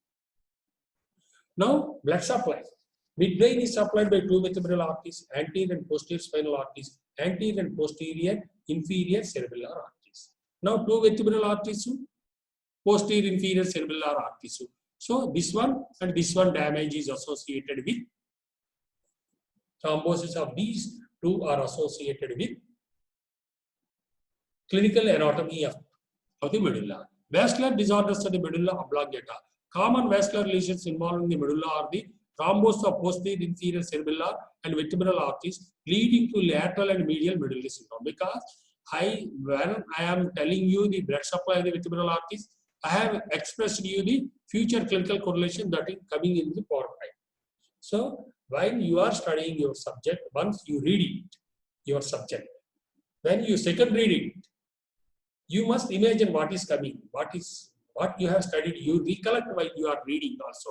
Now, blood supply. Midbrain is supplied by two vertebral arteries, anterior and posterior spinal arteries, anterior and posterior inferior cerebellar arteries. Now, two vertebral arteries, posterior inferior cerebellar arteries. So, this one and this one damage is associated with thrombosis of these two are associated with clinical anatomy of the medulla. Vascular disorders of the medulla oblongata. Common vascular lesions involving the medulla are the thrombosis of posterior inferior cerebellar and vertebral arteries leading to lateral and medial medullary syndrome. Because when I am telling you the blood supply of the vertebral arteries, I have expressed you the future clinical correlation that is coming in the PowerPoint. So, when you are studying your subject, once you read it, your subject, when you second read it, you must imagine what is coming, what you have studied, you recollect while you are reading also.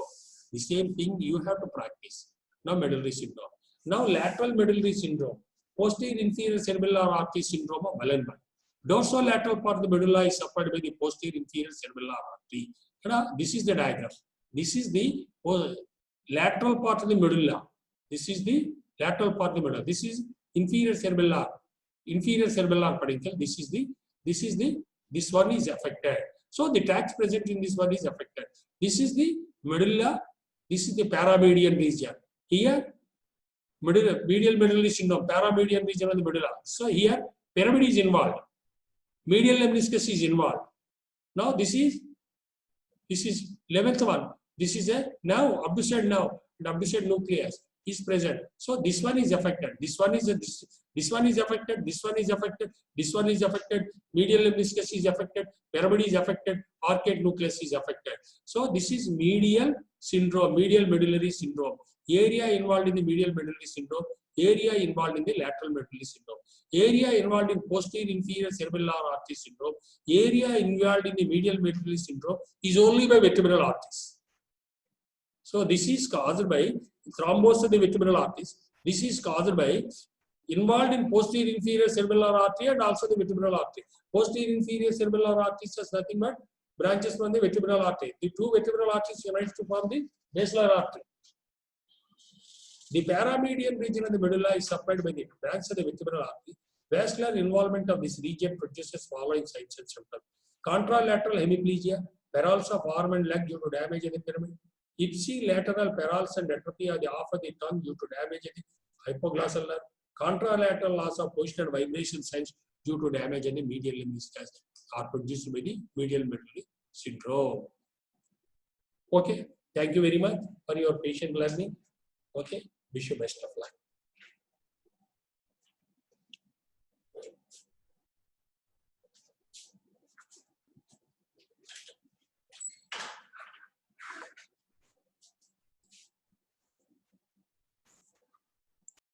The same thing you have to practice. Now, medullary syndrome. Now, lateral medullary syndrome, posterior inferior cerebellar artery syndrome of Wallenberg. Dorsolateral part of the medulla is supplied by the posterior inferior cerebellar artery. This is the diagram. This is the lateral part of the medulla. This is the lateral part of the medulla. This is inferior cerebellar peduncle. This one is affected. So the tracts present in this one is affected. This is the medulla. This is the paramedian region. Here, medial medullary syndrome, paramedian region of the medulla. So here, pyramid is involved. Medial lemniscus is involved. Now this is 11th one. This is a now abducted nucleus is present. So this one is affected. This one is affected. This one is affected. This one is affected. Medial lemniscus is affected. Pyramid is affected. Arcade nucleus is affected. So this is medial syndrome, medial medullary syndrome. Area involved in the medial medullary syndrome. Area involved in the lateral medullary syndrome. Area involved in posterior inferior cerebellar artery syndrome. Area involved in the medial medullary syndrome is only by vertebral arteries. So this is caused by thrombosis of the vertebral arteries. This is caused by involved in posterior inferior cerebellar artery and also the vertebral artery. Posterior inferior cerebellar arteries is nothing but branches from the vertebral artery. The two vertebral arteries unite to form the basilar artery. The paramedian region of the medulla is supplied by the branch of the vertebral artery. Vascular involvement of this region produces following signs and symptoms: contralateral hemiplegia, paralysis of arm and leg due to damage of the pyramid, ipsilateral paralysis and atrophy of the half of the tongue due to damage of the hypoglossal nerve, contralateral loss of position and vibration signs due to damage in the medial lemniscus are produced by the medial medullary syndrome. Okay, thank you very much for your patient learning. Okay, wish you best of luck.